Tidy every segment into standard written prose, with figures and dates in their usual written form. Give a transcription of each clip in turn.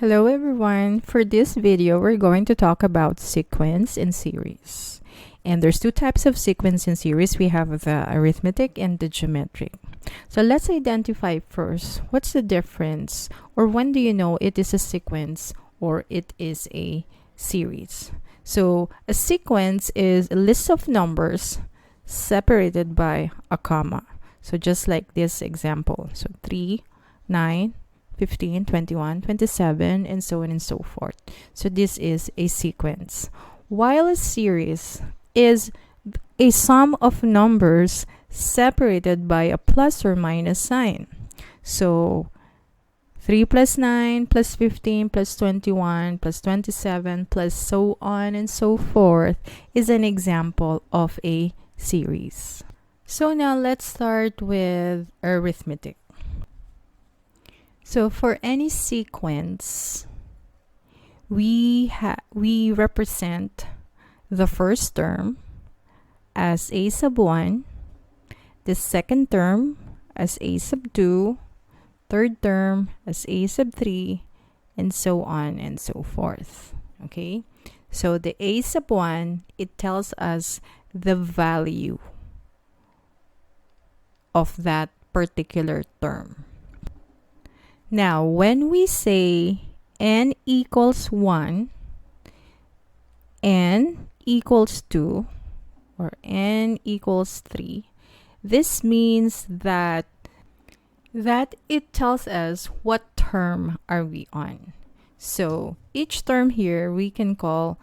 Hello everyone. For this video, we're going to talk about sequence and series. And there's two types of sequence and series. We have the arithmetic and the geometric. So let's identify first what's the difference, or when do you know it is a sequence or it is a series. So a sequence is a list of numbers separated by a comma. So just like this example. So 3, 9, 15, 21, 27, and so on and so forth. So this is a sequence. While a series is a sum of numbers separated by a plus or minus sign. So 3 plus 9 plus 15 plus 21 plus 27 plus so on and so forth is an example of a series. So now let's start with arithmetic. So for any sequence, we represent the first term as a sub 1, the second term as a sub 2, third term as a sub 3, and so on and so forth. Okay? So the a sub 1, it tells us the value of that particular term. Now, when we say n equals 1, n equals 2, or n equals 3, this means that it tells us what term are we on. So each term here we can call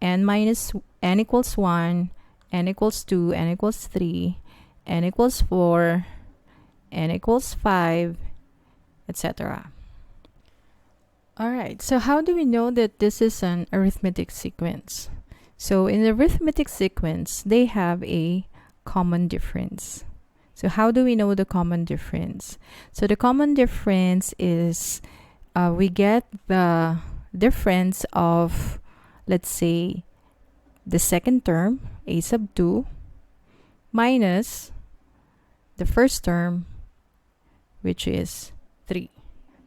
n equals 1, n equals 2, n equals 3, n equals 4, n equals 5, etc. Alright, so how do we know that this is an arithmetic sequence? So in the arithmetic sequence, they have a common difference. So how do we know the common difference? So the common difference is we get the difference of, let's say, the second term, a sub 2, minus the first term, which is 3.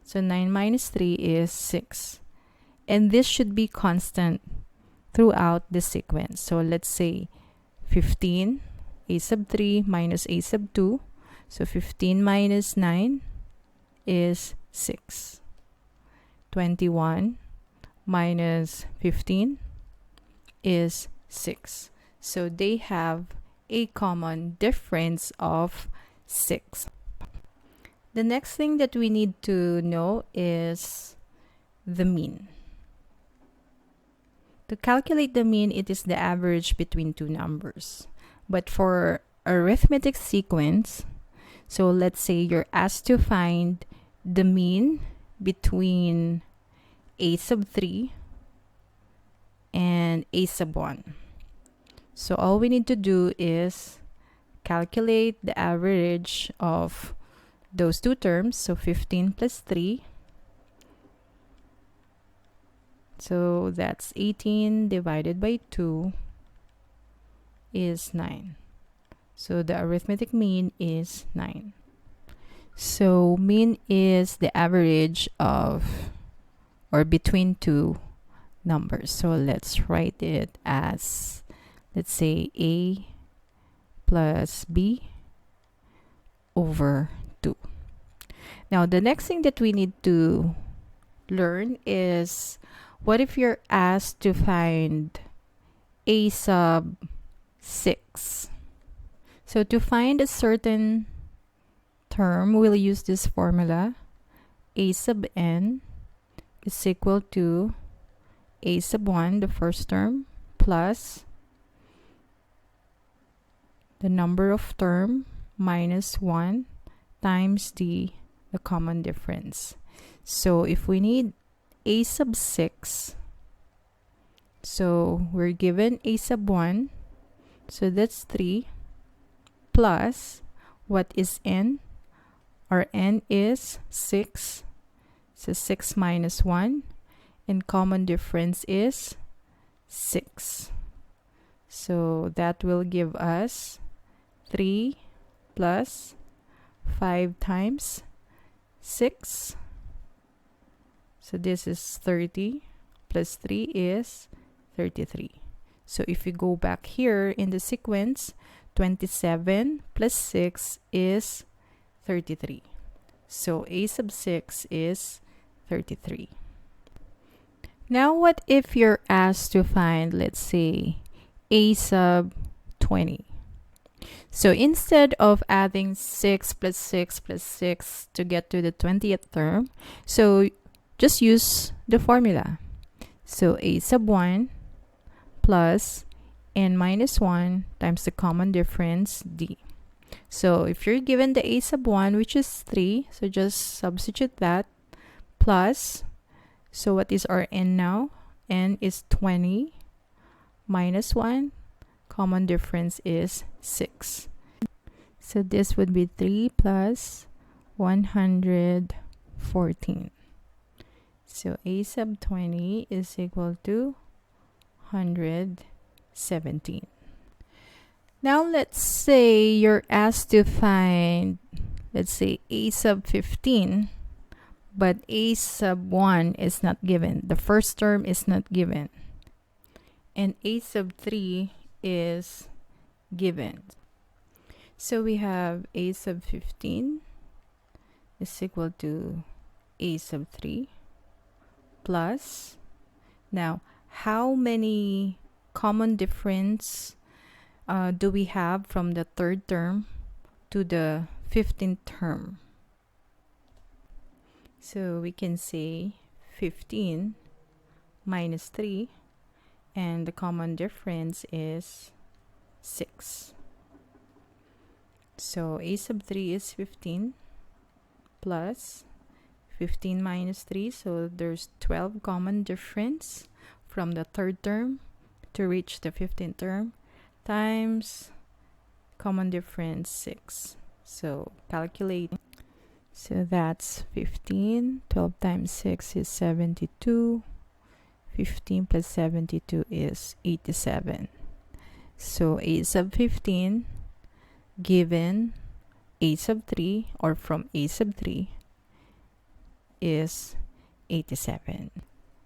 So 9 minus 3 is 6. And this should be constant throughout the sequence. So let's say 15, a sub 3 minus a sub 2. So 15 minus 9 is 6. 21 minus 15 is 6. So they have a common difference of 6. The next thing that we need to know is the mean. To calculate the mean, it is the average between two numbers. But for arithmetic sequence, so let's say you're asked to find the mean between a sub 3 and a sub 1. So all we need to do is calculate the average of those two terms. So 15 plus 3. So that's 18 divided by 2 is 9. So the arithmetic mean is 9. So mean is the average of or between two numbers. So let's write it as, let's say, A plus B over 2. Now the next thing that we need to learn is, what if you're asked to find a sub 6? So to find a certain term, we'll use this formula. A sub n is equal to a sub 1, the first term, plus the number of term minus 1 times the common difference. So if we need a sub 6, so we're given a sub 1, so that's 3, plus what is n? Our n is 6, so 6 minus 1, and common difference is 6. So that will give us 3 plus 5 times 6. So this is 30 plus 3 is 33. So if we go back here in the sequence, 27 plus 6 is 33. So a sub 6 is 33. Now what if you're asked to find, let's say, a sub 20? So instead of adding 6 plus 6 plus 6 to get to the 20th term, so just use the formula. So a sub 1 plus n minus 1 times the common difference d. So if you're given the a sub 1, which is 3, so just substitute that, plus, so what is our n now? N is 20 minus 1, common difference is 6. So this would be 3 plus 114. So a sub 20 is equal to 117. Now let's say you're asked to find, let's say, a sub 15, but a sub 1 is not given. The first term is not given. And a sub 3 is given. So we have a sub 15 is equal to a sub 3 plus, now how many common difference do we have from the third term to the 15th term? So we can say 15 minus 3, and the common difference is 6. So a sub 3 is 15 plus 15 minus 3, so there's 12 common difference from the third term to reach the 15th term, times common difference 6. So calculate. So that's 15. 12 times 6 is 72. 15 plus 72 is 87. So a sub 15 given a sub 3, or from a sub 3, is 87.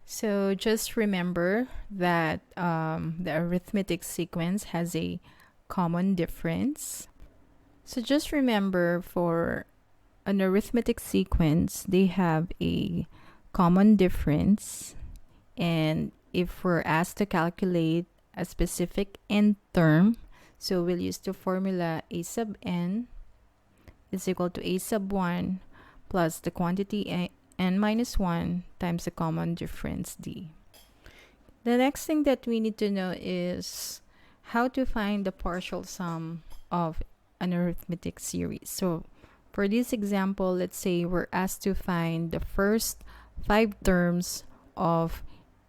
So just remember that the arithmetic sequence has a common difference. So just remember, for an arithmetic sequence, they have a common difference, and if we're asked to calculate a specific n term, so we'll use the formula a sub n is equal to a sub 1 plus the quantity n minus 1 times the common difference d. The next thing that we need to know is how to find the partial sum of an arithmetic series. So for this example, let's say we're asked to find the first 5 terms of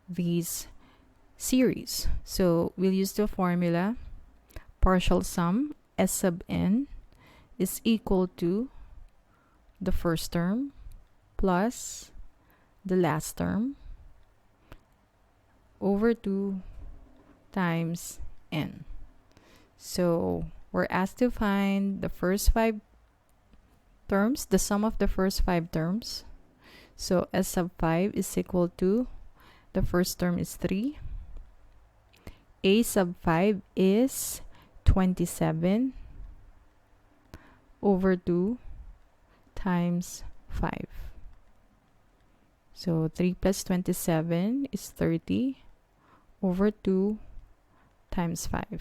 these series. So we'll use the formula partial sum s sub n is equal to the first term plus the last term over 2 times n. So we're asked to find the first 5 terms, the sum of the first 5 terms. So s sub 5 is equal to, the first term is 3. A sub 5 is 27 over 2 times 5. So 3 plus 27 is 30 over 2 times 5.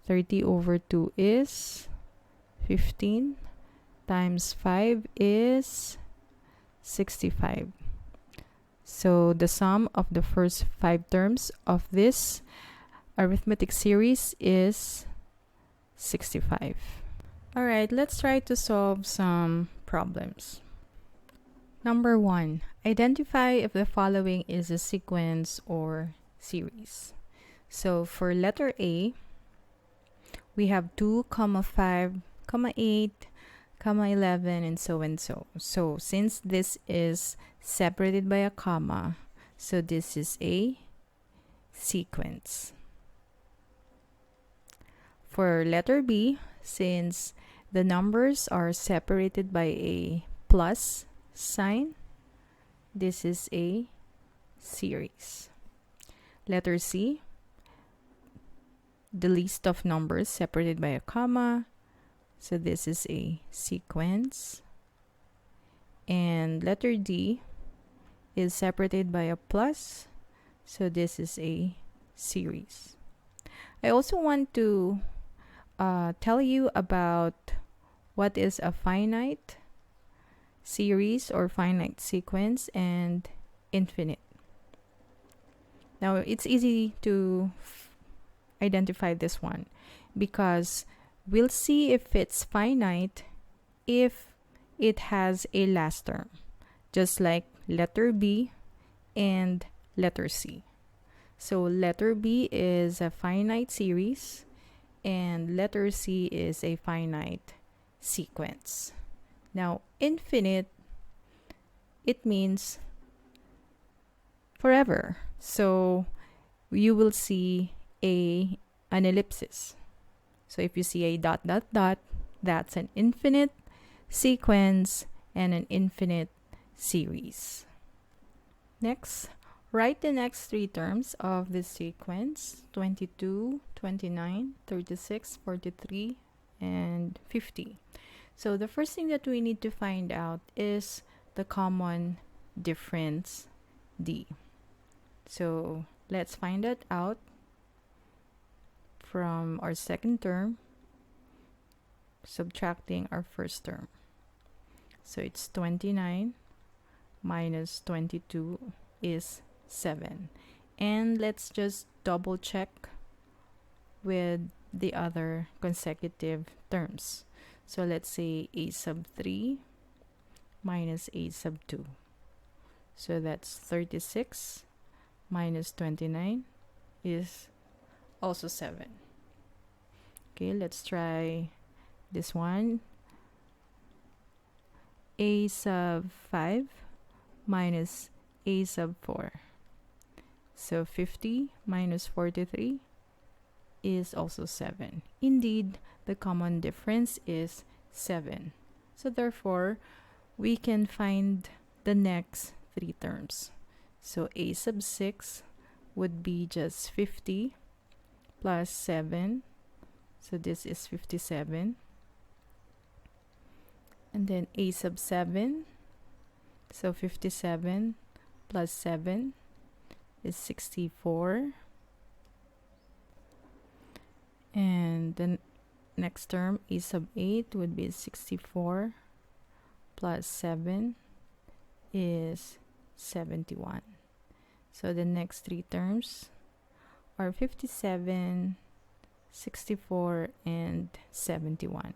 30 over 2 is 15 times 5 is 65. So the sum of the first 5 terms of this arithmetic series is 65. All right, let's try to solve some problems. Number 1, identify if the following is a sequence or series. So for letter A, we have 2, 5, 8, 11, and so and so. So since this is separated by a comma, so this is a sequence. For letter B, since the numbers are separated by a plus sign, this is a series. Letter C, the list of numbers separated by a comma. So this is a sequence. And letter D is separated by a plus. So this is a series. I also want to tell you about what is a finite series or finite sequence and infinite. Now it's easy to identify this one because we'll see if it's finite if it has a last term, just like letter B and letter C. So letter B is a finite series and letter C is a finite sequence. Now infinite, it means forever. So you will see an ellipsis. So if you see a dot dot dot, that's an infinite sequence and an infinite series. Next, write the next three terms of this sequence: 22, 29, 36, 43, and 50. So the first thing that we need to find out is the common difference D. So let's find that out from our second term, subtracting our first term. So it's 29 minus 22 is 7. And let's just double check with the other consecutive terms. So let's say a sub 3 minus a sub 2. So that's 36 minus 29 is also 7. Okay, let's try this one. A sub 5 minus a sub 4. So 50 minus 43 is also 7. Indeed, the common difference is 7. So therefore, we can find the next three terms. So a sub 6 would be just 50 plus 7. So this is 57. And then a sub 7. So 57 plus 7 is 64. And the next term, a sub 8, would be 64 plus 7 is 71. So the next three terms are 57, 64, and 71.